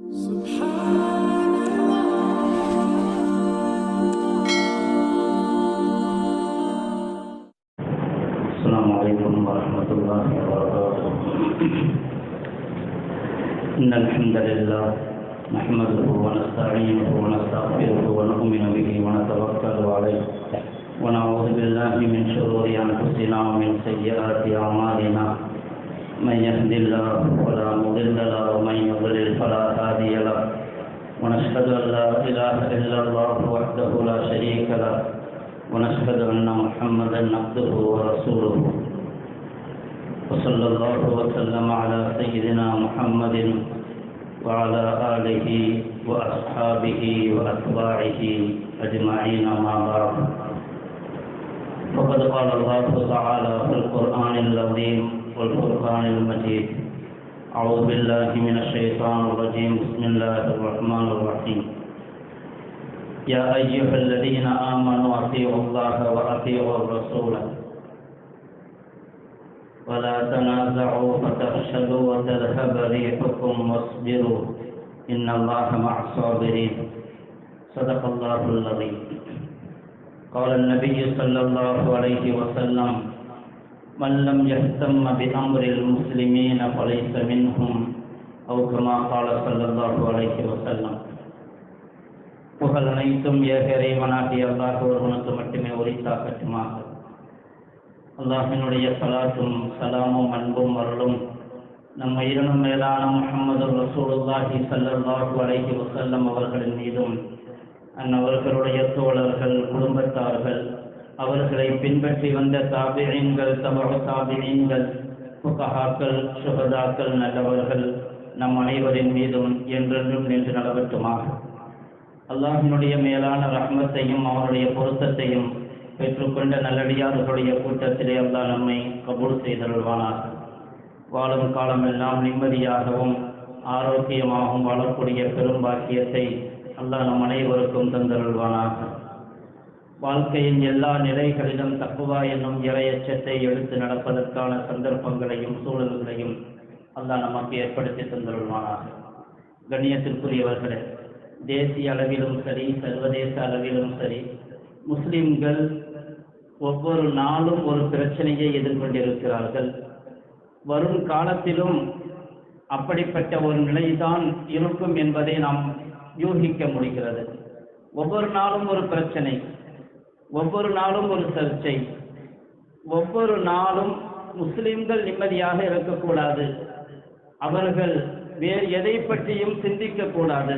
السلام عليكم ورحمة الله وبركاته. إن الحمد لله نحمده ونستعينه ونستغفره ونؤمن به ونتوكل عليه ونعوذ بالله من شرور أنفسنا ومن سيئات أعمالنا. من يهد الله فلا مضل له ومن يضلل فلا هادي له. ونشهد أن لا إله إلا الله وحده لا شريك له ونشهد أن محمدا عبده ورسوله. وصلى الله وسلم على سيدنا محمد وعلى آله وأصحابه وأتباعه أجمعين. ما بعد، فقد قال الله تعالى في القرآن العظيم والفرقان المجيد: أعوذ بالله من الشيطان الرجيم. بسم الله الرحمن الرحيم. يا أيها الذين آمنوا أطيعوا الله وأطيعوا الرسول ولا تنازعوا فتفشلوا وتذهب ريحكم واصبروا إن الله مع الصابرين. صدق الله العظيم. قال النبي صلى الله عليه وسلم: من لم يهتم بأمر المسلمين فليس منهم، أو كما قال صلى الله عليه وسلم. புகழ் அனைத்தும் ஏக இறைவனாகிய அல்லாஹ் ஒருவனுக்கு மட்டுமே உரித்தாகட்டுமாக. அல்லாஹினுடைய ஸலாத்தும் ஸலாமும் அன்பும் அருளும் நம் உயிரினும் மேலான முஹம்மது ரசூலுல்லாஹி ஸல்லல்லாஹு அலைஹி வஸல்லம் அவர்களின் மீதும் அன்னவர்களுடைய தோழர்கள், குடும்பத்தார்கள், அவர்களை பின்பற்றி வந்த தாபிஈன்கள், தபஉ தாபிஈன்கள், ஃபுகஹாக்கள், ஷுஹதாக்கள், நல்லவர்கள் நம் அனைவரின் மீதும் என்றென்றும் நின்று நடவட்டுமாக. அல்லாஹினுடைய மேலான ரஹ்மத்தையும் அவனுடைய பொருத்தத்தையும் பெற்றுக்கொண்ட நல்லடியார்களுடைய கூட்டத்திலே அல்லாஹ் நம்மை கபூல் செய்தருள்வானார். வாழும் காலமெல்லாம் நிம்மதியாகவும் ஆரோக்கியமாகவும் வாழக்கூடிய பெரும் பாக்கியத்தை அல்லாஹ் நம் அனைவருக்கும் தந்தருள்வானார். வாழ்க்கையின் எல்லா நிலைகளிலும் தக்குவா என்னும் இறையச்சத்தை எடுத்து நடப்பதற்கான சந்தர்ப்பங்களையும் சூழல்களையும் அல்லாஹ் நமக்கு ஏற்படுத்தி தந்தருள்வானார். கண்ணியத்திற்குரியவர்களே, தேசிய அளவிலும் சரி, சர்வதேச அளவிலும் சரி, முஸ்லிம்கள் ஒவ்வொரு நாளும் ஒரு பிரச்சனையை எதிர்கொண்டிருக்கிறார்கள். வரும் காலத்திலும் அப்படிப்பட்ட ஒரு நிலைதான் இருக்கும் என்பதை நாம் யூகிக்க முடிகிறது. ஒவ்வொரு நாளும் ஒரு பிரச்சனை, ஒவ்வொரு நாளும் ஒரு சர்ச்சை, ஒவ்வொரு நாளும் முஸ்லிம்கள் நிம்மதியாக இருக்கக்கூடாது, அவர்கள் வேறு எதை பற்றியும் சிந்திக்கக்கூடாது,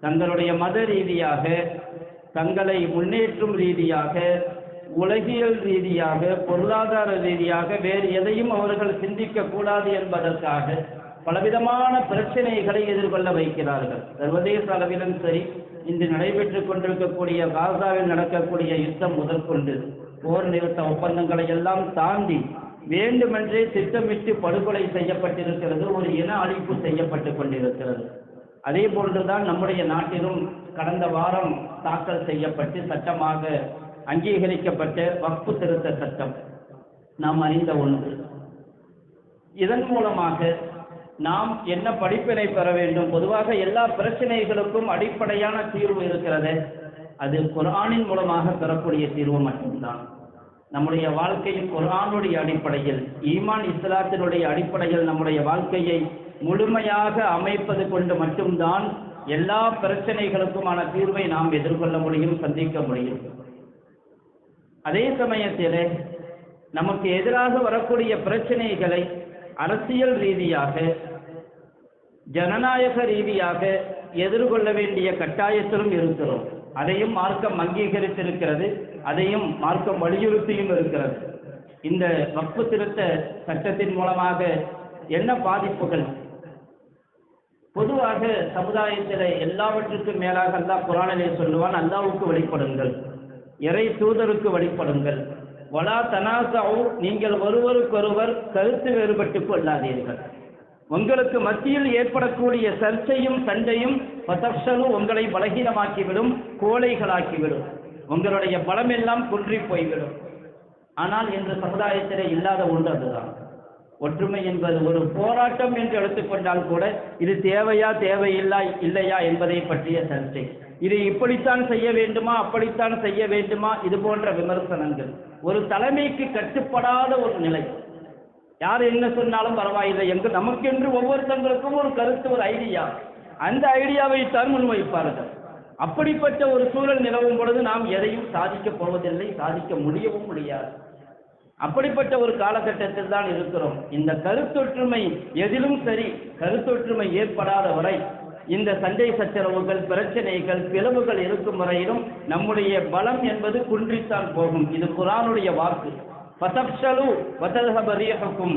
தங்களுடைய மத ரீதியாக, தங்களை முன்னேற்றும் ரீதியாக, உலகியல் ரீதியாக, பொருளாதார ரீதியாக வேறு எதையும் அவர்கள் சிந்திக்கக்கூடாது என்பதற்காக பலவிதமான பிரச்சனைகளை எதிர்கொள்ள வைக்கிறார்கள். சர்வதேச அளவிலும் சரி, இன்று நடைபெற்றுக் கொண்டிருக்கக்கூடிய காசாவில் நடக்கக்கூடிய யுத்தம் முதற்கொண்டு போர் நிறுத்த ஒப்பந்தங்களை எல்லாம் தாண்டி வேண்டுமென்றே திட்டமிட்டு படுகொலை செய்யப்பட்டிருக்கிறது, ஒரு இன அழிப்பு செய்யப்பட்டு கொண்டிருக்கிறது. அதே போன்றுதான் நம்முடைய நாட்டிலும் கடந்த வாரம் தாக்கல் செய்யப்பட்டு சட்டமாக அங்கீகரிக்கப்பட்ட வக்ஃப் திருத்த சட்டம் நாம் அறிந்த ஒன்று. இதன் மூலமாக நாம் என்ன படிப்பினை பெற வேண்டும்? பொதுவாக எல்லா பிரச்சனைகளுக்கும் அடிப்படையான தீர்வு இருக்கிறது, அது குர்ஆனின் மூலமாக பெறக்கூடிய தீர்வு மட்டும்தான். நம்முடைய வாழ்க்கையில் குர்ஆனுடைய அடிப்படையில், ஈமான் இஸ்லாத்தினுடைய அடிப்படையில் நம்முடைய வாழ்க்கையை முழுமையாக அமைப்பது கொண்டு மட்டும்தான் எல்லா பிரச்சனைகளுக்குமான தீர்வை நாம் எதிர்கொள்ள முடியும், சந்திக்க முடியும். அதே சமயத்தில் நமக்கு எதிராக வரக்கூடிய பிரச்சனைகளை அரசியல் ரீதியாக, ஜனநாயக ரீதியாக எதிர்கொள்ள வேண்டிய கட்டாயத்திலும் இருக்கிறோம். அதையும் மார்க்கம் அங்கீகரித்திருக்கிறது, அதையும் மார்க்கம் வலியுறுத்தியும் இருக்கிறது. இந்த வக்ஃப் திருத்த சட்டத்தின் மூலமாக என்ன பாதிப்புகள்? பொதுவாக சமுதாயத்தில் எல்லாவற்றுக்கும் மேலாக அல்லாஹ் குர்ஆனிலே சொல்லுவான், அல்லாஹ்வுக்கு வழிபடுங்கள், இறை தூதருக்கு வழிபடுங்கள், வலா தனாஸஉ, நீங்கள் ஒருவருக்கொருவர் கருத்து வேறுபட்டுக் கொள்ளாதீர்கள். உங்களுக்கு மத்தியில் ஏற்படக்கூடிய சர்ச்சையும் சண்டையும் ஃபதஃஷலு, உங்களை பலகீனமாக்கிவிடும், கோழைகளாக்கிவிடும், உங்களுடைய பலமெல்லாம் குன்றி போய்விடும். ஆனால் இன்று சமுதாயத்திலே இல்லாத ஒன்று அதுதான். ஒற்றுமை என்பது ஒரு போராட்டம் என்று எடுத்துக்கொண்டால் கூட இது தேவையா இல்லையா என்பதை பற்றிய சர்ச்சை. இது இப்படித்தான் செய்ய வேண்டுமா, அப்படித்தான் செய்ய வேண்டுமா, இது போன்ற விமர்சனங்கள். ஒரு தலைமைக்கு கட்டுப்படாத ஒரு நிலை. யார் என்ன சொன்னாலும் பரவாயில்லை என்று நமக்கென்று ஒவ்வொருத்தங்களுக்கும் ஒரு கருத்து, ஒரு ஐடியா, அந்த ஐடியாவை தான் முன்வைப்பார்கள். அப்படிப்பட்ட ஒரு சூழல் நிலவும் பொழுது நாம் எதையும் சாதிக்கப் போவதில்லை, சாதிக்க முடியவும் முடியாது. அப்படிப்பட்ட ஒரு காலகட்டத்தில் தான் இருக்கிறோம். இந்த கருத்தொற்றுமை எதிலும் சரி, கருத்தொற்றுமை ஏற்படாத வரை இந்த சண்டை சச்சரவுகள், பிரச்சனைகள், பிளவுகள் இருக்கும் வரையிலும் நம்முடைய பலம் என்பது குன்றித்தான் போகும். இது குர்ஆனுடைய வாக்கு. ஃபதஃப்ஷலு வதல்ஹப ரீஹுக்கும்,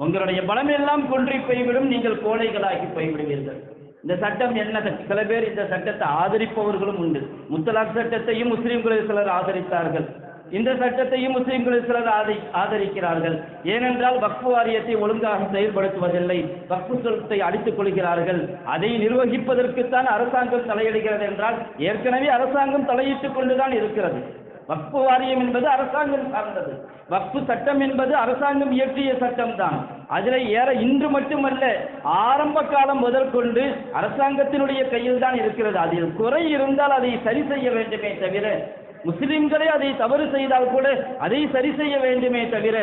உங்களுடைய பலம் எல்லாம் குன்றி போய்விடும், நீங்கள் கோழைகளாகி போய்விடுவீர்கள். இந்த சட்டம் என்ன? சில பேர் இந்த சட்டத்தை ஆதரிப்பவர்களும் உண்டு. முத்தலாக் சட்டத்தையும் முஸ்லிம்களில் சிலர் ஆதரித்தார்கள், இந்த சட்டத்தையும் முஸ்லிம்களில் சிலர் ஆதரிக்கிறார்கள். ஏனென்றால் வக்ஃபு வாரியத்தை ஒழுங்காக செயல்படுத்துவதில்லை, வக்ஃபு சொத்தை அடித்துக் கொள்கிறார்கள். அதை நிர்வகிப்பதற்குத்தான் அரசாங்கம் தலையிடுகிறது என்றால் ஏற்கனவே அரசாங்கம் தலையிட்டுக் கொண்டுதான் இருக்கிறது. வக்ஃபு வாரியம் என்பது அரசாங்கம் சார்ந்தது, வக்ஃபு சட்டம் என்பது அரசாங்கம் இயற்றிய சட்டம் தான். அதில் இன்று மட்டுமல்ல, ஆரம்ப காலம் முதற்கொண்டு அரசாங்கத்தினுடைய கையில் தான் இருக்கிறது. அதில் குறை இருந்தால் அதை சரி செய்ய வேண்டுமே தவிர, முஸ்லிம்களே அதை தவறு செய்தால் கூட அதை சரி செய்ய வேண்டுமே தவிர,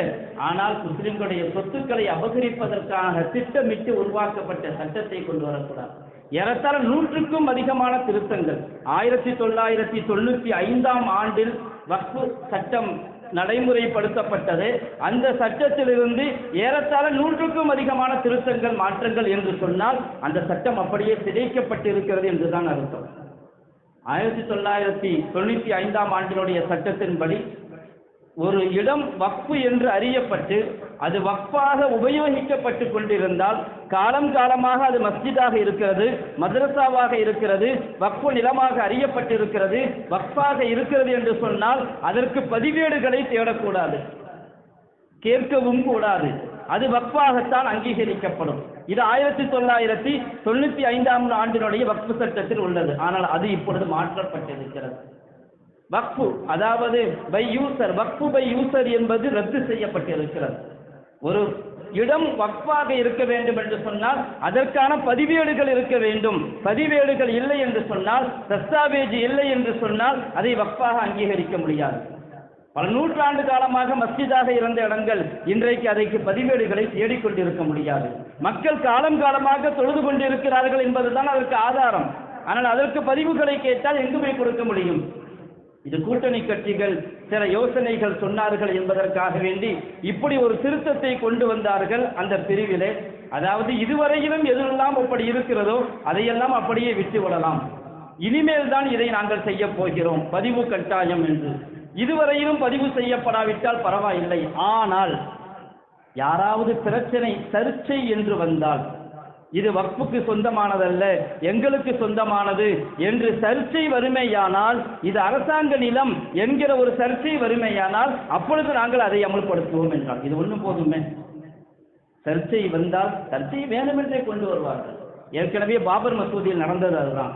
ஆனால் முஸ்லிம்களுடைய சொத்துக்களை அபகரிப்பதற்காக திட்டமிட்டு உருவாக்கப்பட்ட சட்டத்தை கொண்டு வரக்கூடாது. ஏறத்தாழ 100க்கும் அதிகமான திருத்தங்கள் 1995ஆம் ஆண்டில் வக்ஃபு சட்டம் நடைமுறைப்படுத்தப்பட்டது. அந்த சட்டத்திலிருந்து ஏறத்தாழ 100க்கும் அதிகமான திருத்தங்கள், மாற்றங்கள் என்று சொன்னால் அந்த சட்டம் அப்படியே சிதைக்கப்பட்டிருக்கிறது என்றுதான் அர்த்தம். 1995ஆம் ஆண்டினுடைய சட்டத்தின்படி ஒரு இடம் வக்ஃபு என்று அறியப்பட்டு அது வக்ஃபாக உபயோகிக்கப்பட்டு கொண்டிருந்தால், காலம் காலமாக அது மஸ்ஜிதாக இருக்கிறது, மதரசாவாக இருக்கிறது, வக்ஃபு நிலமாக அறியப்பட்டிருக்கிறது, வக்ஃபாக இருக்கிறது என்று சொன்னால் அதற்கு பதிவேடுகளை தேடக்கூடாது, கேட்கவும் கூடாது. அது வக்ஃபாகத்தான் அங்கீகரிக்கப்படும். இது 1995ஆம் ஆண்டினுடைய வக்ஃபு சட்டத்தில் உள்ளது. ஆனால் அது இப்பொழுது மாற்றப்பட்டிருக்கிறது. வக்ஃபு, அதாவது by user, waqf by user என்பது ரத்து செய்யப்பட்டிருக்கிறது. ஒரு இடம் வக்ஃபாக இருக்க வேண்டும் என்று சொன்னால் அதற்கான பதிவேடுகள் இருக்க வேண்டும். பதிவேடுகள் இல்லை என்று சொன்னால், தஸ்தாவேஜ் இல்லை என்று சொன்னால் அதை வக்ஃபாக அங்கீகரிக்க முடியாது. பல நூற்றாண்டு காலமாக மஸ்ஜிதாக இருந்த இடங்கள் இன்றைக்கு அதற்கு பதிவேடுகளை தேடிக்கொண்டிருக்க முடியாது. மக்கள் காலம் காலமாக தொழுது கொண்டிருக்கிறார்கள் என்பதுதான் அதற்கு ஆதாரம். ஆனால் அதற்கு பதிவுகளை கேட்டால் எங்கு போய் கொடுக்க முடியும்? இது கூட்டணி கட்சிகள் சில யோசனைகள் சொன்னார்கள் என்பதற்காக வேண்டி இப்படி ஒரு திருத்தத்தை கொண்டு வந்தார்கள் அந்த பிரிவிலே. அதாவது இதுவரையிலும் எதெல்லாம் அப்படி இருக்கிறதோ அதையெல்லாம் அப்படியே விட்டு விடலாம், இனிமேல் தான் இதை நாங்கள் செய்ய போகிறோம், பதிவு கட்டாயம் என்று. இதுவரையிலும் பதிவு செய்யப்படாவிட்டால் பரவாயில்லை, ஆனால் யாராவது பிரச்சனை, சர்ச்சை என்று வந்தால், இது வக்ஃபுக்கு சொந்தமானதல்ல, எங்களுக்கு சொந்தமானது என்று சர்ச்சை வறுமையானால், இது அரசாங்க நிலம் என்கிற ஒரு சர்ச்சை வறுமையானால் அப்பொழுது நாங்கள் அதை அமல்படுத்துவோம் என்றால் இது ஒன்றும் போதுமே. சர்ச்சை வந்தால் சர்ச்சை வேண்டுமென்றே கொண்டு வருவார்கள். ஏற்கனவே பாபர் மசூதியில் நடந்தது அதுதான்.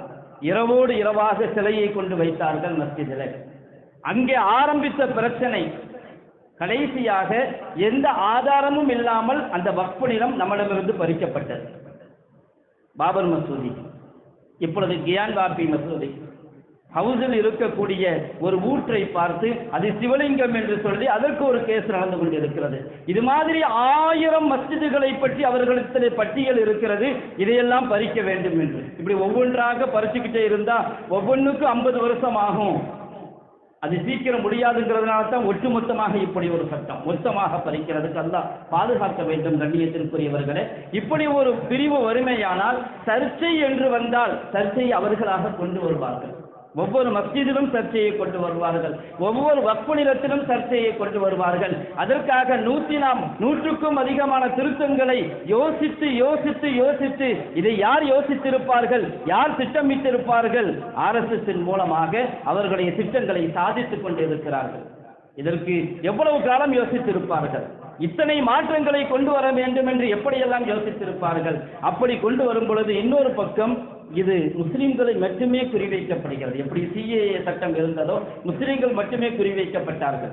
இரவோடு இரவாக சிலையை கொண்டு வைத்தார்கள் மஸ்ஜிதில். அங்கே ஆரம்பித்த பிரச்சனை கடைசியாக எந்த ஆதாரமும் இல்லாமல் அந்த வக்ஃபு நிலம் நம்மிடமிருந்து பறிக்கப்பட்டது. பாபர் மசூதி, இப்பொழுது கியான் வாபி மசூதி, ஹவுஸில் இருக்கக்கூடிய ஒரு ஊற்றை பார்த்து அது சிவலிங்கம் என்று சொல்லி அதற்கு ஒரு கேஸ் நடந்து கொண்டிருக்கிறது. இது மாதிரி 1000 மஸ்ஜிதுகளை பற்றி அவர்களிடத்தில் பட்டியல் இருக்கிறது, இதையெல்லாம் பறிக்க வேண்டும் என்று. இப்படி ஒவ்வொன்றாக பறிச்சுக்கிட்டே இருந்தா ஒவ்வொன்றுக்கும் 50 வருஷம் ஆகும். அது சீக்கிரம் முடியாதுங்கிறதுனால தான் ஒட்டுமொத்தமாக இப்படி ஒரு சட்டம் மொத்தமாக பறிக்கிறதுக்கு அல்லாஹ் பாதுகாக்க வேண்டும். கண்ணியத்திற்குரியவர்களே, இப்படி ஒரு பிரிவு வறுமையானால் சர்ச்சை என்று வந்தால் சர்ச்சையை அவர்களாக கொண்டு வருவார்கள். ஒவ்வொரு மஸ்ஜிதிலும் சர்ச்சையை கொண்டு வருவார்கள், ஒவ்வொரு வக்ஃபு நிலத்திலும் சர்ச்சையை கொண்டு வருவார்கள். அதற்காக 100க்கும் அதிகமான திருத்தங்களை யோசித்து யோசித்து யோசித்து இதை யார் யோசித்திருப்பார்கள், யார் திட்டமிட்டிருப்பார்கள்? RSS மூலமாக அவர்களுடைய திட்டங்களை சாதித்துக் கொண்டிருக்கிறார்கள். இதற்கு எவ்வளவு காலம் யோசித்திருப்பார்கள்? இத்தனை மாற்றங்களை கொண்டு வர வேண்டும் என்று எப்படியெல்லாம் யோசித்திருப்பார்கள்? அப்படி கொண்டு வரும் பொழுது இன்னொரு பக்கம் இது முஸ்லிம்களை மட்டுமே குறிவைக்கப்படுகிறது. எப்படி CAA சட்டம் இருந்ததோ முஸ்லிம்கள் மட்டுமே குறிவைக்கப்பட்டார்கள்,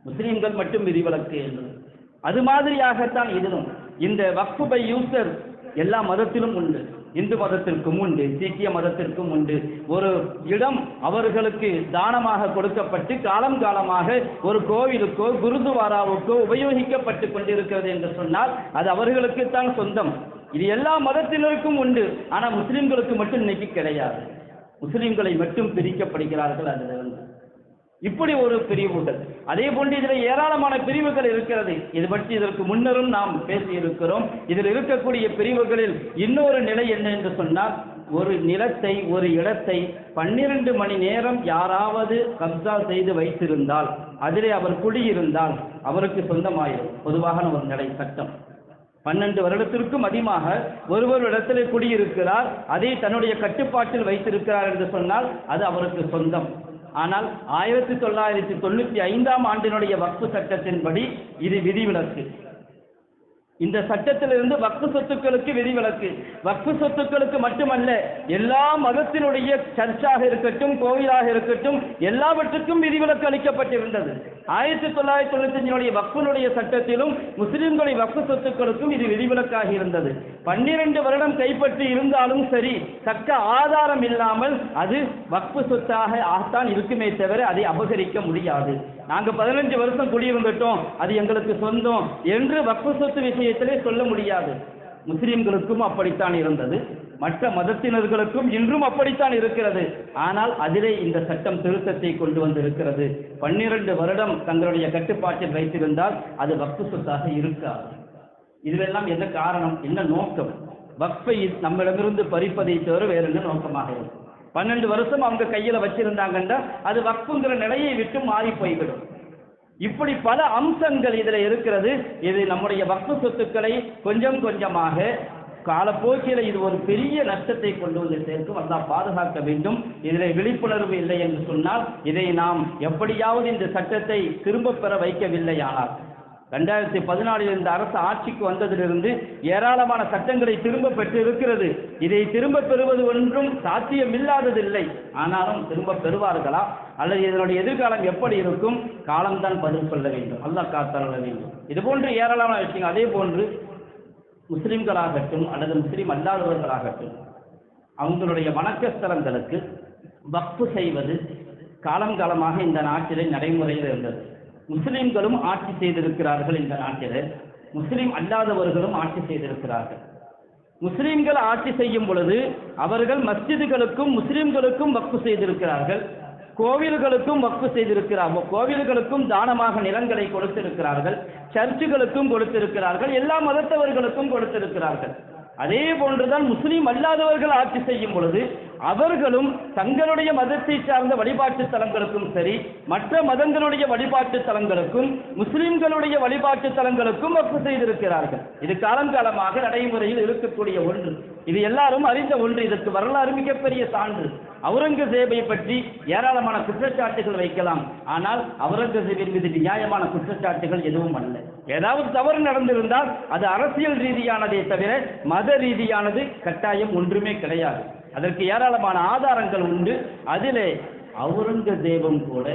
முஸ்லிம்கள் மட்டும் விதிவிலக்கு என்று. அது மாதிரியாகத்தான் இதுவும். இந்த வக்ஃபு பை யூசர் எல்லா மதத்திலும் உண்டு. இந்து மதத்திற்கும் உண்டு, சீக்கிய மதத்திற்கும் உண்டு. ஒரு இடம் அவர்களுக்கு தானமாக கொடுக்கப்பட்டு காலம் காலமாக ஒரு கோவிலுக்கோ குருதுவாராவுக்கோ உபயோகிக்கப்பட்டு கொண்டிருக்கிறது என்று சொன்னால் அது அவர்களுக்குத்தான் சொந்தம். இது எல்லா மதத்தினருக்கும் உண்டு. ஆனால் முஸ்லிம்களுக்கு மட்டும் இன்னைக்கு கிடையாது. முஸ்லிம்களை மட்டும் பிரிக்கப்படுகிறார்கள் அதிலிருந்து. இப்படி ஒரு பிரிவுகள். அதே போன்று இதில் ஏராளமான பிரிவுகள் இருக்கிறது. இது பற்றி இதற்கு முன்னரும் நாம் பேசி இருக்கிறோம். இதில் இருக்கக்கூடிய பிரிவுகளில் இன்னொரு நிலை என்ன என்று சொன்னால், ஒரு நிலத்தை ஒரு இடத்தை 12 மணி நேரம் யாராவது கப்சா செய்து வைத்திருந்தால், அதிலே அவர் குடியிருந்தால் அவருக்கு சொந்தமாயிரும். பொதுவாக ஒரு நிலை சட்டம். 12 வருடத்திற்கும் அதிகமாக ஒருவர் இடத்திலே குடியிருக்கிறார், அதை தன்னுடைய கட்டுப்பாட்டில் வைத்திருக்கிறார் என்று சொன்னால் அது அவருக்கு சொந்தம். ஆனால் 1995ஆம் ஆண்டினுடைய வக்ஃபு சட்டத்தின்படி இது விதிவிலக்கு. இந்த சட்டத்திலிருந்து வக்ஃபு சொத்துக்களுக்கு விதிவிலக்கு. வக்ஃபு சொத்துக்களுக்கு மட்டுமல்ல, எல்லா மதத்தினுடைய சர்ச்சாக இருக்கட்டும், கோவிலாக இருக்கட்டும், எல்லாவற்றுக்கும் விதிவிலக்கு அளிக்கப்பட்டிருந்தது. 1995 வக்ஃபுனுடைய சட்டத்திலும் முஸ்லிம்களை வக்ஃபு சொத்துக்களுக்கும் இது விதிவிலக்காக இருந்தது. 12 வருடம் கைப்பற்றி இருந்தாலும் சரி, தக்க ஆதாரம் இல்லாமல் அது வக்ஃபு சொத்தாக ஆகத்தான் இருக்குமே தவிர அதை அபகரிக்க முடியாது. நாங்கள் 15 வருஷம் குடியிருந்துட்டோம், அது எங்களுக்கு சொந்தம் என்று வக்ஃபு சொத்து விஷயத்திலே சொல்ல முடியாது. முஸ்லிம்களுக்கும் அப்படித்தான் இருந்தது, மற்ற மதத்தினர்களுக்கும் இன்றும் அப்படித்தான் இருக்கிறது. ஆனால் அதிலே இந்த சட்டம் திருத்தத்தை கொண்டு வந்திருக்கிறது. 12 வருடம் தங்களுடைய கட்டுப்பாட்டில் வைத்திருந்தால் அது வக்ஃபு சொத்தாக இருக்காது. இதுவெல்லாம் என்ன காரணம், என்ன நோக்கம்? வக்ஃபை நம்மிடமிருந்து பறிப்பதை தவிர வேற என்ன நோக்கமாக இருக்கும்? 12 வருஷம் அவங்க கையில் வச்சிருந்தாங்கன்னா அது வக்ஃபுங்கிற நிலையை விட்டு மாறி போய்விடும். இப்படி பல அம்சங்கள் இதில் இருக்கிறது. இது நம்முடைய வக்ஃபு சொத்துக்களை கொஞ்சம் கொஞ்சமாக காலப்போக்கில் இது ஒரு பெரிய நஷ்டத்தை கொண்டு வந்து சேர்க்கும். அல்லாஹ் பாதுகாக்க வேண்டும். இதில் விழிப்புணர்வு இல்லை என்று சொன்னால் இதை நாம் எப்படியாவது இந்த சட்டத்தை திரும்ப பெற வைக்கவில்லையானால், 2014 இந்த அரசு ஆட்சிக்கு வந்ததிலிருந்து ஏராளமான சட்டங்களை திரும்ப பெற்று இருக்கிறது. இதை திரும்ப பெறுவது ஒன்றும் சாத்தியமில்லாததில்லை. ஆனாலும் திரும்ப பெறுவார்களா அல்லது இதனுடைய எதிர்காலம் எப்படி இருக்கும்? காலம்தான் பதில் சொல்ல வேண்டும். அல்லாஹ் காத்தருள வேண்டும். இதுபோன்று ஏராளமான விஷயங்கள். அதே போன்று முஸ்லிம்களாகட்டும் அல்லது முஸ்லிம் அல்லாதவர்களாகட்டும் அவங்களுடைய வணக்கஸ்தலங்களுக்கு வக்ஃபு செய்வது காலம் காலமாக இந்த நாட்டிலே நடைமுறையில் இருந்தது. முஸ்லிம்களும் ஆட்சி செய்திருக்கிறார்கள் இந்த நாட்டில், முஸ்லிம் அல்லாதவர்களும் ஆட்சி செய்திருக்கிறார்கள். முஸ்லிம்கள் ஆட்சி செய்யும் பொழுது அவர்கள் மஸ்ஜிதுகளுக்கும் முஸ்லிம்களுக்கும் வக்ஃபு செய்திருக்கிறார்கள், கோவில்களுக்கும் வக்ஃபு செய்திருக்கிறார்கள், கோவில்களுக்கும் தானமாக நிலங்களை கொடுத்திருக்கிறார்கள், சர்ச்சுகளுக்கும் கொடுத்திருக்கிறார்கள், எல்லா மதத்தவர்களுக்கும் கொடுத்திருக்கிறார்கள். அதே போன்றுதான் முஸ்லிம் அல்லாதவர்கள் ஆட்சி செய்யும் பொழுது அவர்களும் தங்களுடைய மதத்தை சார்ந்த வழிபாட்டு தலங்களுக்கும் சரி, மற்ற மதங்களுடைய வழிபாட்டு தலங்களுக்கும் முஸ்லிம்களுடைய வழிபாட்டு தலங்களுக்கும் வக்ஃபு செய்திருக்கிறார்கள். இது காலங்காலமாக நடைமுறையில் இருக்கக்கூடிய ஒன்று. இது எல்லாரும் அறிந்த ஒன்று. இதற்கு வரலாறு மிகப்பெரிய சான்று. அவுரங்கசீபை பற்றி ஏராளமான குற்றச்சாட்டுகள் வைக்கலாம். ஆனால் அவுரங்கசீபின் மீது நியாயமான குற்றச்சாட்டுகள் எதுவும் அல்ல. ஏதாவது தவறு நடந்திருந்தால் அது அரசியல் ரீதியானதே தவிர மத ரீதியானது கட்டாயம் ஒன்றுமே கிடையாது. அதற்கு ஏராளமான ஆதாரங்கள் உண்டு. அதிலே அவுரங்கசீபும் கூட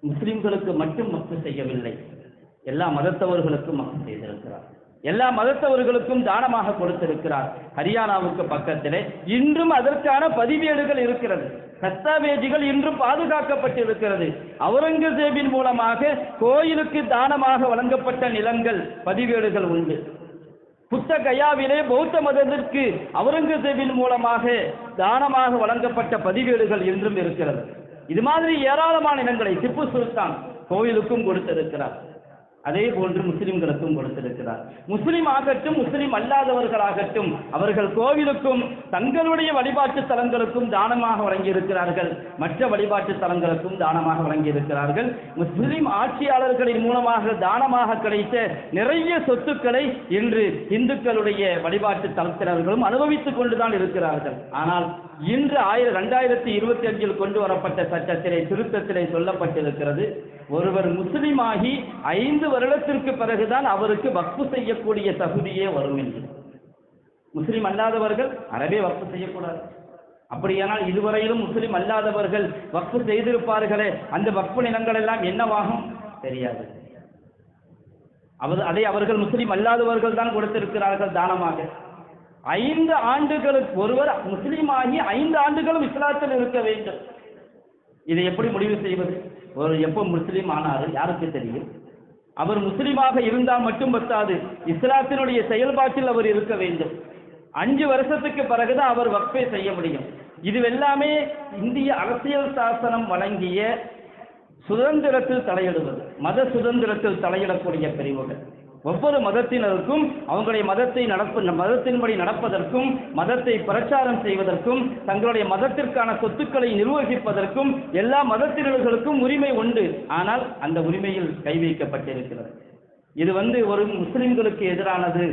முஸ்லிம்களுக்கு மட்டும் வக்ஃபு செய்யவில்லை, எல்லா மதத்தவர்களுக்கும் வக்ஃபு செய்திருக்கிறார். எல்லா மதத்தவர்களுக்கும் தானமாக கொடுத்திருக்கிறார். ஹரியானாவுக்கு பக்கத்திலே இன்றும் அதற்கான பதிவேடுகள் இருக்கிறது. தஸ்தாவேஜுகள் இன்றும் பாதுகாக்கப்பட்டிருக்கிறது. அவுரங்கசீபின் மூலமாக கோயிலுக்கு தானமாக வழங்கப்பட்ட நிலங்கள் பதிவேடுகள் உண்டு. புத்த கயாவிலே பௌத்த மதத்திற்கு அவுரங்கசீபின் மூலமாக தானமாக வழங்கப்பட்ட பதிவேடுகள் இன்றும் இருக்கிறது. இது மாதிரி ஏராளமான இடங்களை திப்பு சுல்தான் கோயிலுக்கும் கொடுத்திருக்கிறார். அதே போன்று முஸ்லிம்களுக்கும் கொடுத்திருக்கிறார். முஸ்லிம் ஆகட்டும் முஸ்லிம் அல்லாதவர்களாகட்டும் அவர்கள் கோவிலுக்கும் தங்களுடைய வழிபாட்டு தலங்களுக்கும் தானமாக வழங்கியிருக்கிறார்கள், மற்ற வழிபாட்டு தலங்களுக்கும் தானமாக வழங்கியிருக்கிறார்கள். முஸ்லிம் ஆட்சியாளர்களின் மூலமாக தானமாக கிடைத்த நிறைய சொத்துக்களை இன்று இந்துக்களுடைய வழிபாட்டு தலத்தினர்களும் அனுபவித்துக் கொண்டுதான் இருக்கிறார்கள். ஆனால் இன்று 2025 கொண்டு வரப்பட்ட சட்டத்திலே திருத்தத்திலே சொல்லப்பட்டிருக்கிறது, ஒருவர் முஸ்லிமாகி 5 வருடத்திற்கு பிறகுதான் அவருக்கு வக்ஃபு செய்யக்கூடிய தகுதியே வரும் என்று. முஸ்லிம் அல்லாதவர்கள் அறவே வக்ஃபு செய்யக்கூடாது. அப்படியானால் இதுவரையிலும் முஸ்லிம் அல்லாதவர்கள் வக்ஃபு செய்திருப்பார்களே, அந்த வக்ஃபு நிலங்கள் எல்லாம் என்னவாகும் தெரியாது. அதை அவர்கள் முஸ்லீம் அல்லாதவர்கள் தான் கொடுத்திருக்கிறார்கள் தானமாக. 5 ஆண்டுகளுக்கு ஒருவர் முஸ்லீம் ஆகி 5 ஆண்டுகளும் இஸ்லாத்தில் இருக்க வேண்டும். இதை எப்படி முடிவு செய்வது? ஒரு எப்போ முஸ்லீம் ஆனாரு யாருக்கு தெரியும்? அவர் முஸ்லீமாக இருந்தால் மட்டும் பத்தாது, இஸ்லாத்தினுடைய செயல்பாட்டில் அவர் இருக்க வேண்டும். 5 வருஷத்துக்கு பிறகுதான் அவர் வக்ஃபை செய்ய முடியும். இதுவெல்லாமே இந்திய அரசியல் சாசனம் வழங்கிய சுதந்திரத்தில் தலையிடுவது, மத சுதந்திரத்தில் தலையிடக்கூடிய பிரிவுகள். ஒவ்வொரு மதத்தினருக்கும் அவங்களுடைய மதத்தின்படி நடப்பதற்கும், மதத்தை பிரச்சாரம் செய்வதற்கும், தங்களுடைய மதத்திற்கான சொத்துக்களை நிர்வகிப்பதற்கும் எல்லா மதத்தினர்களுக்கும் உரிமை உண்டு. ஆனால் அந்த உரிமையில் கை வைக்கப்பட்டிருக்கிறது. இது ஒரு முஸ்லிம்களுக்கு எதிரானது.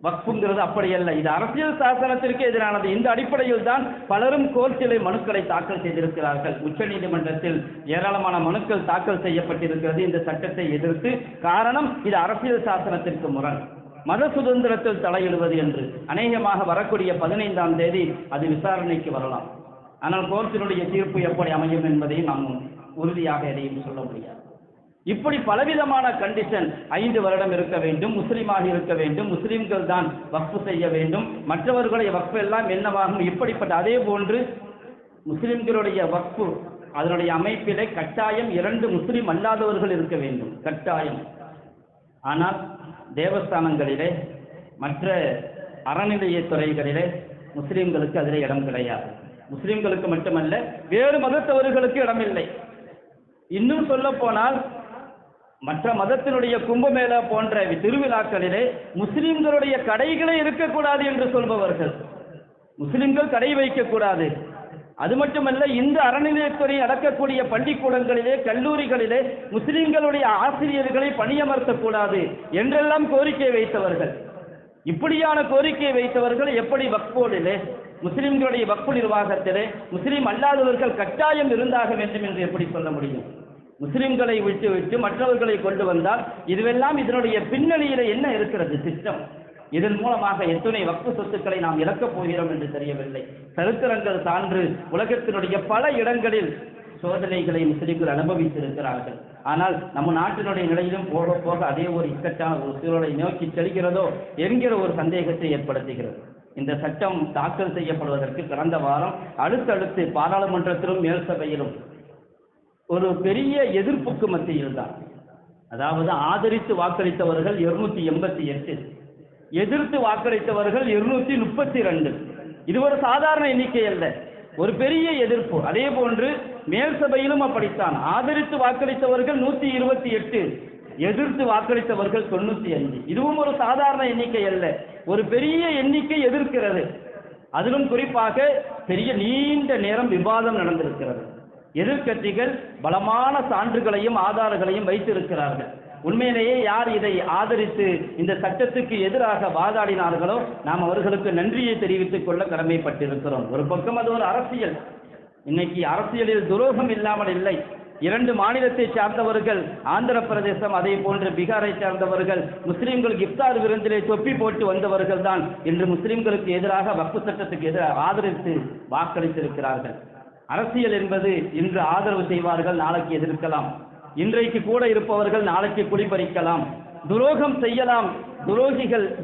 வக்ஃபுங்கிறது அப்படியல்ல, இது அரசியல் சாசனத்திற்கு எதிரானது. இந்த அடிப்படையில் தான் பலரும் கோர்ட்டிலே மனுக்களை தாக்கல் செய்திருக்கிறார்கள். உச்ச நீதிமன்றத்தில் ஏராளமான மனுக்கள் தாக்கல் செய்யப்பட்டிருக்கிறது இந்த சட்டத்தை எதிர்த்து. காரணம், இது அரசியல் சாசனத்திற்கு முரண், மத சுதந்திரத்தில் தலையிடுவது என்று. அநேகமாக வரக்கூடிய 15ஆம் தேதி அது விசாரணைக்கு வரலாம். ஆனால் கோர்ட்டினுடைய தீர்ப்பு எப்படி அமையும் என்பதையும் நாம் உறுதியாக எதையும் சொல்ல முடியாது. இப்படி பலவிதமான கண்டிஷன், 5 வருடம் இருக்க வேண்டும், முஸ்லீமாக இருக்க வேண்டும், முஸ்லீம்கள் தான் வக்ஃபு செய்ய வேண்டும், மற்றவர்களுடைய வக்ஃபு எல்லாம் என்னவாகும், இப்படிப்பட்ட. அதே போன்று முஸ்லிம்களுடைய வக்ஃபு அதனுடைய அமைப்பிலே கட்டாயம் 2 முஸ்லீம் அல்லாதவர்கள் இருக்க வேண்டும், கட்டாயம். ஆனால் தேவஸ்தானங்களிலே மற்ற அறநிலையத்துறைகளிலே முஸ்லீம்களுக்கு அதில் இடம் கிடையாது. முஸ்லீம்களுக்கு மட்டுமல்ல, வேறு மதத்தவர்களுக்கு இடமில்லை. இன்னும் சொல்ல போனால் மற்ற மதத்தினுடைய கும்பமேளா போன்ற திருவிழாக்களிலே முஸ்லிம்களுடைய கடைகளே இருக்கக்கூடாது என்று சொல்பவர்கள். முஸ்லிம்கள் கடை வைக்கக்கூடாது. அது மட்டுமல்ல, இந்த அறநிலையத்துறை நடக்கக்கூடிய பள்ளிக்கூடங்களிலே, கல்லூரிகளிலே முஸ்லிம்களுடைய ஆசிரியர்களை பணியமர்த்தக்கூடாது என்றெல்லாம் கோரிக்கை வைத்தவர்கள். இப்படியான கோரிக்கை வைத்தவர்கள் எப்படி வக்ஃபோர்டிலே, முஸ்லிம்களுடைய வக்ஃபு நிர்வாகத்திலே முஸ்லிம் அல்லாதவர்கள் கட்டாயம் இருந்தாக வேண்டும் என்று எப்படி சொல்ல முடியும்? முஸ்லிம்களை விட்டு மற்றவர்களை கொண்டு வந்தால் இதுவெல்லாம் இதனுடைய பின்னணியில என்ன இருக்கிறது சிஸ்டம்? இதன் மூலமாக எத்தனை வக்ஃபு சொத்துக்களை நாம் இழக்கப் போகிறோம் என்று தெரியவில்லை. சரித்திரங்கள் சான்று உலகத்தினுடைய பல இடங்களில் சோதனைகளை முஸ்லிம்கள் அனுபவித்திருக்கிறார்கள். ஆனால் நம்ம நாட்டினுடைய நிலையிலும் போக போக அதே ஒரு இக்கட்டான ஒரு சூழலை நோக்கி செல்கிறதோ என்கிற ஒரு சந்தேகத்தை ஏற்படுத்துகிறது. இந்த சட்டம் தாக்கல் செய்யப்படுவதற்கு கடந்த வாரம் அடுத்தடுத்து பாராளுமன்றத்திலும் மேல் சபையிலும் ஒரு பெரிய எதிர்ப்புக்கு மத்தியில் தான், அதாவது ஆதரித்து வாக்களித்தவர்கள் 288, எதிர்த்து வாக்களித்தவர்கள் 232. இது ஒரு சாதாரண எண்ணிக்கை அல்ல, ஒரு பெரிய எதிர்ப்பு. அதே போன்று மேல் சபையிலும் அப்படித்தான். ஆதரித்து வாக்களித்தவர்கள் 128, எதிர்த்து வாக்களித்தவர்கள் 95. இதுவும் ஒரு சாதாரண எண்ணிக்கை அல்ல, ஒரு பெரிய எண்ணிக்கை எதிர்க்கிறது. அதிலும் குறிப்பாக பெரிய நீண்ட நேரம் விவாதம் நடந்திருக்கிறது. எதிர்க்கட்சிகள் பலமான சான்றுகளையும் ஆதாரங்களையும் வைத்திருக்கிறார்கள். உண்மையிலேயே யார் இதை ஆதரித்து இந்த சட்டத்துக்கு எதிராக வாதாடினார்களோ நாம் அவர்களுக்கு நன்றியை தெரிவித்துக் கொள்ள கடமைப்பட்டிருக்கிறோம். ஒரு பக்கம் அது ஒரு அரசியல். இன்னைக்கு அரசியலில் துரோகம் இல்லாமல் இல்லை. 2 மாநிலத்தை சார்ந்தவர்கள், ஆந்திர பிரதேசம் அதே போன்று பீகாரை சார்ந்தவர்கள், முஸ்லிம்கள் இஃப்தார் விருந்திலே தொப்பி போட்டு வந்தவர்கள் தான் இன்று முஸ்லிம்களுக்கு எதிராக வக்ஃபு சட்டத்துக்கு எதிராக ஆதரித்து வாக்களித்திருக்கிறார்கள். அரசியல் என்பது இன்று ஆதரவு செய்வார்கள், நாளைக்கு எதிர்க்கலாம். இன்றைக்கு கூட இருப்பவர்கள் நாளைக்கு குடிபறிக்கலாம், துரோகம் செய்யலாம்,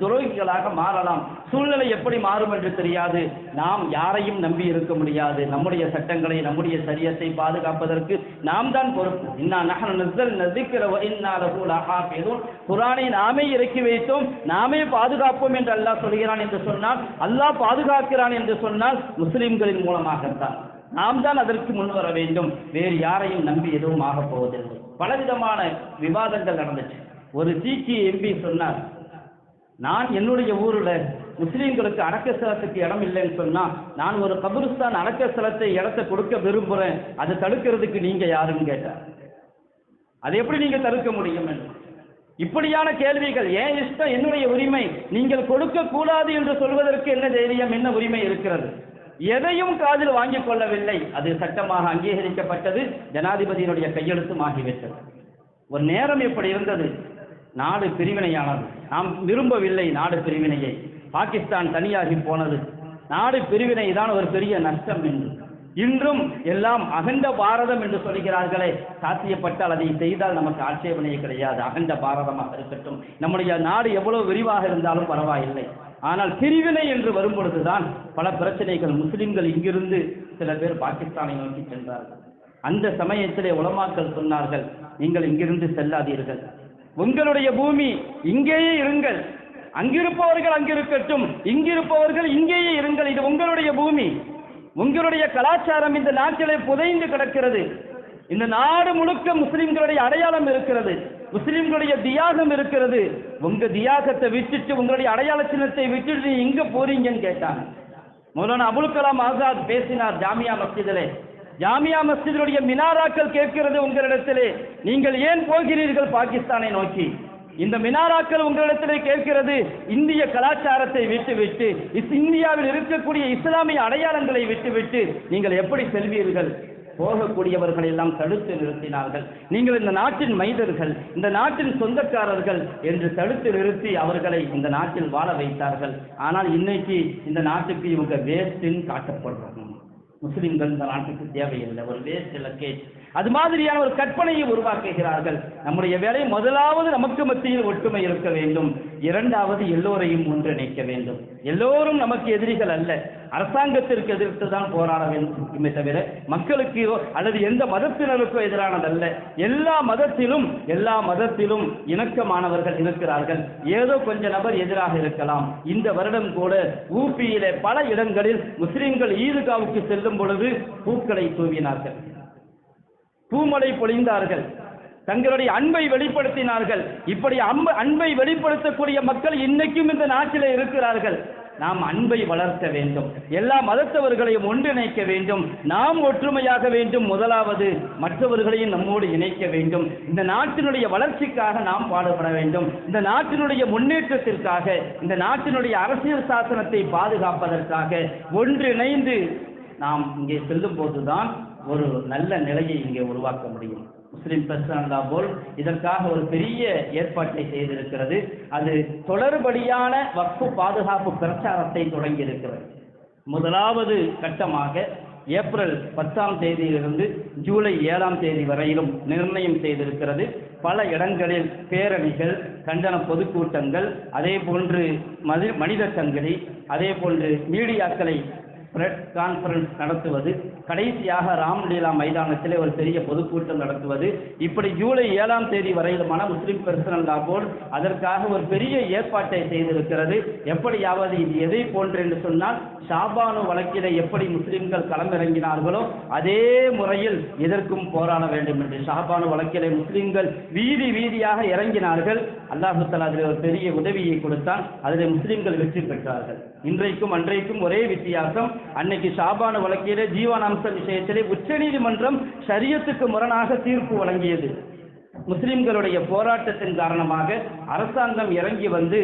துரோகிகளாக மாறலாம். சூழ்நிலை எப்படி மாறும் என்று தெரியாது. நாம் யாரையும் நம்பி இருக்க முடியாது. நம்முடைய சட்டங்களை, நம்முடைய சரியத்தை பாதுகாப்பதற்கு நாம் தான் பொறுப்பு. குர்ஆனை நாமே இறக்கி வைத்தோம், நாமே பாதுகாப்போம் என்று அல்லாஹ் சொல்கிறான் என்று சொன்னால், அல்லாஹ் பாதுகாக்கிறான் என்று சொன்னால் முஸ்லிம்களின் மூலமாகத்தான். நாம் தான் அதற்கு முன் வர வேண்டும். வேறு யாரையும் நம்பி எதுவும் ஆகப் போவதில்லை. பலவிதமான விவாதங்கள் நடந்துச்சு. ஒரு சீக்கிய எம்பி சொன்னார், நான் என்னுடைய ஊரில் முஸ்லீம்களுக்கு அடக்க ஸ்தலத்துக்கு இடம் இல்லைன்னு சொன்னா நான் ஒரு கபிரிஸ்தான் அடக்க ஸ்தலத்தை இடத்தை கொடுக்க விரும்புகிறேன், அதை தடுக்கிறதுக்கு நீங்க யாருன்னு கேட்டார். அதை எப்படி நீங்க தடுக்க முடியும் என்று. இப்படியான கேள்விகள், ஏன் இஷ்டம், என்னுடைய உரிமை, நீங்கள் கொடுக்க கூடாது என்று சொல்வதற்கு என்ன தைரியம், என்ன உரிமை இருக்கிறது? எதையும் காதில் வாங்கிக் கொள்ளவில்லை. அது சட்டமாக அங்கீகரிக்கப்பட்டது, ஜனாதிபதியினுடைய கையெழுத்தும் ஆகிவிட்டது. ஒரு நேரம் எப்படி இருந்தது, நாடு பிரிவினையானது. நாம் விரும்பவில்லை நாடு பிரிவினையை. பாகிஸ்தான் தனியாகி போனது. நாடு பிரிவினை தான் ஒரு பெரிய நஷ்டம் என்று. இன்றும் எல்லாம் அகண்ட பாரதம் என்று சொல்கிறார்களே, சாத்தியப்பட்டால் அதை செய்தால் நமக்கு ஆட்சேபனையே கிடையாது. அகண்ட பாரதமாக இருக்கட்டும், நம்முடைய நாடு எவ்வளவு விரிவாக இருந்தாலும் பரவாயில்லை. ஆனால் பிரிவினை என்று வரும் பொழுதுதான் பல பிரச்சனைகள். முஸ்லிம்கள் இங்கிருந்து சில பேர் பாகிஸ்தானை நோக்கி சென்றார்கள். அந்த சமயத்திலே உலமாக்கள் சொன்னார்கள், நீங்கள் இங்கிருந்து செல்லாதீர்கள், உங்களுடைய பூமி இங்கேயே இருங்கள், அங்கிருப்பவர்கள் அங்கிருக்கட்டும், இங்கிருப்பவர்கள் இங்கேயே இருங்கள், இது உங்களுடைய பூமி, உங்களுடைய கலாச்சாரம் இந்த நாட்டிலே புதைந்து கிடக்கிறது, இந்த நாடு முழுக்க முஸ்லிம்களுடைய அடையாளம் இருக்கிறது, முஸ்லிம்களுடைய தியாகம் இருக்கிறது, உங்க தியாகத்தை விட்டுட்டு உங்களுடைய அடையாள சின்னத்தை விட்டுட்டு இங்க போறீங்கன்னு கேட்டாங்க. மௌலானா அபுல் கலாம் ஆசாத் பேசினார் ஜாமியா மஸ்ஜிதிலே. ஜாமியா மஸ்ஜிதுடைய மினாராக்கள் கேட்கிறது உங்களிடத்திலே, நீங்கள் ஏன் போகிறீர்கள் பாகிஸ்தானை நோக்கி? இந்த மினாராக்கள் உங்களிடத்திலே கேட்கிறது, இந்திய கலாச்சாரத்தை விட்டுவிட்டு இந்தியாவில் இருக்கக்கூடிய இஸ்லாமிய அடையாளங்களை விட்டுவிட்டு நீங்கள் எப்படி செல்வீர்கள்? போகக்கூடியவர்கள் எல்லாம் தடுத்து நிறுத்தினார்கள். நீங்கள் இந்த நாட்டின் மைதர்கள், இந்த நாட்டின் சொந்தக்காரர்கள் என்று தடுத்து நிறுத்தி அவர்களை இந்த நாட்டில் வாழ வைத்தார்கள். ஆனால் இன்னைக்கு இந்த நாட்டுக்கு இவங்க வேஸ்ட்ன்னு காட்டப்படுறாங்க. முஸ்லிம்கள் இந்த நாட்டுக்கு தேவையில்லை, ஒரு வேஸ்ட் லக்கேஜ், அது மாதிரியான ஒரு கற்பனையை உருவாக்குகிறார்கள். நம்முடைய வேலை முதலாவது நமக்கு மத்தியில் ஒற்றுமை இருக்க வேண்டும், இரண்டாவது எல்லோரையும் ஒன்றிணைக்க வேண்டும். எல்லோரும் நமக்கு எதிரிகள் அல்ல, அரசாங்கத்திற்கு எதிர்த்து தான் போராட வேண்டுமே தவிர மக்களுக்கோ அல்லது எந்த மதத்தினருக்கோ எதிரானதல்ல. எல்லா மதத்திலும் இணக்கமானவர்கள் இருக்கிறார்கள். ஏதோ கொஞ்ச நபர் எதிராக இருக்கலாம். இந்த வருடம் கூட ஊபியிலே பல இடங்களில் முஸ்லிம்கள் ஈதுகாவுக்கு செல்லும் பொழுது பூக்களை தூவினார்கள், பூமழை பொழிந்தார்கள், தங்களுடைய அன்பை வெளிப்படுத்தினார்கள். இப்படி அன்பை வெளிப்படுத்தக்கூடிய மக்கள் இன்னைக்கும் இந்த நாட்டிலே இருக்கிறார்கள். நாம் அன்பை வளர்க்க வேண்டும், எல்லா மதத்தவர்களையும் ஒன்றிணைக்க வேண்டும், நாம் ஒற்றுமையாக வேண்டும். முதலாவது மற்றவர்களையும் நம்மோடு இணைக்க வேண்டும். இந்த நாட்டினுடைய வளர்ச்சிக்காக நாம் பாடுபட வேண்டும். இந்த நாட்டினுடைய முன்னேற்றத்திற்காக, இந்த நாட்டினுடைய அரசியல் சாசனத்தை பாதுகாப்பதற்காக ஒன்றிணைந்து நாம் இங்கே செல்லும் போதுதான் ஒரு நல்ல நிலையை இங்கே உருவாக்க முடியும். முஸ்லிம் பிரஸ்னா போல் இதற்காக ஒரு பெரிய ஏற்பாட்டை செய்திருக்கிறது. அது தொடர்படியான வக்ஃபு பாதுகாப்பு பிரச்சாரத்தை தொடங்கி இருக்கிறது. முதலாவது கட்டமாக ஏப்ரல் 10ஆம் தேதியிலிருந்து ஜூலை 7ஆம் தேதி வரையிலும் நிர்ணயம் செய்திருக்கிறது. பல இடங்களில் பேரணிகள், கண்டன பொதுக்கூட்டங்கள், அதே போன்று மனித சங்கிலி, அதே போன்று மீடியாக்களை கான்ஃபரன்ஸ் நடத்துவது, கடைசியாக ராம்லீலா மைதானத்திலே ஒரு பெரிய பொதுக்கூட்டம் நடத்துவது, இப்படி ஜூலை 7ஆம் தேதி வரையிலுமான முஸ்லிம் பர்சனல் லா போர்டு அதற்காக ஒரு பெரிய ஏற்பாட்டை செய்திருக்கிறது. எப்படியாவது இது எதை போன்று என்று சொன்னால், ஷாபானு வழக்கிலே எப்படி முஸ்லிம்கள் களமிறங்கினார்களோ அதே முறையில் இதற்கும் போராட வேண்டும் என்று ஷாபானு வழக்கிலே முஸ்லிம்கள் வீதியாக இறங்கினார்கள். அல்லாஹு தஆலா அதில் ஒரு பெரிய உதவியை கொடுத்தான். அதில் முஸ்லிம்கள் வெற்றி பெற்றார்கள். இன்றைக்கும் அன்றைக்கும் ஒரே வித்தியாசம், அன்னைக்கு ஷாபானு வழக்கிலே ஜீவனாம்ச விஷயத்திலே உச்சநீதிமன்றம் ஷரியத்துக்கு முரணாக தீர்ப்பு வழங்கியது. முஸ்லிம்களுடைய போராட்டத்தின் காரணமாக அரசாங்கம் இறங்கி வந்து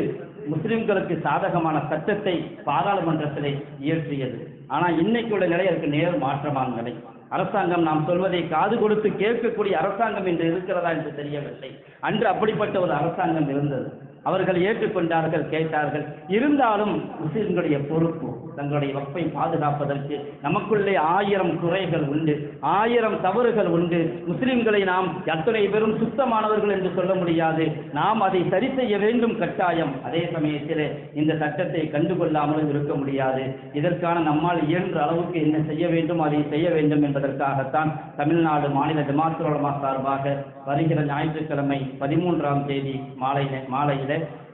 முஸ்லிம்களுக்கு சாதகமான சட்டத்தை பாராளுமன்றத்திலே இயற்றியது. ஆனால் இன்னைக்குள்ள நிலை அதற்கு நேர் மாற்றமான நிலை. அரசாங்கம் நாம் சொல்வதை காது கொடுத்து கேட்கக்கூடிய அரசாங்கம் இன்று இருக்கிறதா என்று தெரியவில்லை. அன்று அப்படிப்பட்ட ஒரு அரசாங்கம் இருந்தது. அவர்கள் ஏற்றுக்கொண்டார்கள், கேட்டார்கள். இருந்தாலும் முஸ்லிம்களுடைய பொறுப்பு தங்களுடைய வக்ஃபை பாதுகாப்பதற்கு நமக்குள்ளே 1000 குறைகள் உண்டு, 1000 தவறுகள் உண்டு. முஸ்லிம்களை நாம் அத்தனை பேரும் சுத்தமானவர்கள் என்று சொல்ல முடியாது. நாம் அதை சரி செய்ய வேண்டும் கட்டாயம். அதே சமயத்தில் இந்த சட்டத்தை கண்டுகொள்ளாமலும் இருக்க முடியாது. இதற்கான நம்மால் இயன்ற அளவுக்கு என்ன செய்ய வேண்டும் அதை செய்ய வேண்டும் என்பதற்காகத்தான் தமிழ்நாடு மாநில ஜமாஅத் உலமா சார்பாக வருகிற ஞாயிற்றுக்கிழமை 13ஆம் தேதி மாலையில்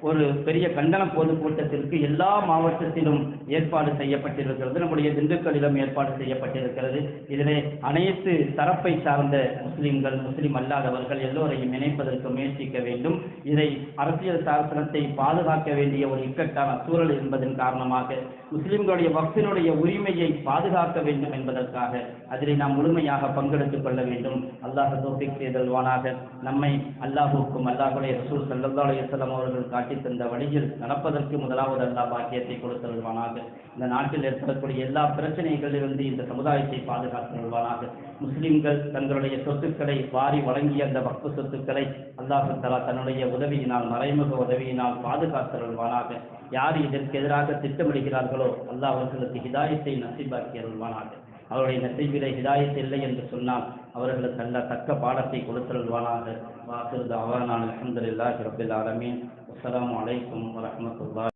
ஒரு பெரிய கண்டன பொதுக்கூட்டத்திற்கு எல்லா மாவட்டத்திலும் ஏற்பாடு செய்யப்பட்டிருக்கிறது. நம்முடைய திண்டுக்கல்லிலும் ஏற்பாடு செய்யப்பட்டிருக்கிறது. இதிலே அனைத்து தரப்பை சார்ந்த முஸ்லிம்கள், முஸ்லிம் அல்லாதவர்கள் எல்லோரையும் இணைப்பதற்கு முயற்சிக்க வேண்டும். இதை அரசியல் சாசனத்தை பாதுகாக்க வேண்டிய ஒரு இக்கட்டான சூழல் என்பதன் காரணமாக முஸ்லிம்களுடைய வக்ஃபினுடைய உரிமையை பாதுகாக்க வேண்டும் என்பதற்காக அதில் நாம் முழுமையாக பங்கெடுத்துக் கொள்ள வேண்டும். அல்லாஹ் தௌஃபீக் செய்தல்வானாக. நம்மை அல்லாஹுக்கும் அல்லாஹுடைய ரசூல் ஸல்லல்லாஹு அலைஹி வஸல்லம் அவர்கள் காட்டி தந்த வழியில் நடப்பதற்கு முதலாவது அல்லாஹ் பாக்கியத்தை கொடுத்தல்வானாக. இந்த நாட்டில் ஏற்படக்கூடிய எல்லா பிரச்சனைகளிலிருந்து இந்த சமுதாயத்தை பாதுகாத்தல்வானாக. முஸ்லிம்கள் தங்களுடைய சொத்துக்களை வாரி வழங்கிய அந்த வக்ஃபு சொத்துக்களை அல்லாஹ் தஆலா தன்னுடைய உதவியினால், மறைமுக உதவியினால் பாதுகாத்தல்வானாக. யார் இதற்கு எதிராக திட்டமிடுகிறார்களோ அல்லாஹ் அவர்களுக்கு ஹிதாயத்தை நசீபாக்கி அருள்வானாக. அவருடைய நசீபிலே ஹிதாயத் இல்லை என்று சொன்னால் அவர்களுக்கு நல்ல தக்க பாடத்தை கொடுத்தல்வானாக. வாசிறு தாவானா அல்ஹம்துலில்லாஹி ரப்பில் ஆலமீன். அஸ்ஸலாமு அலைக்கும் வரஹ்மத்துல்லாஹி.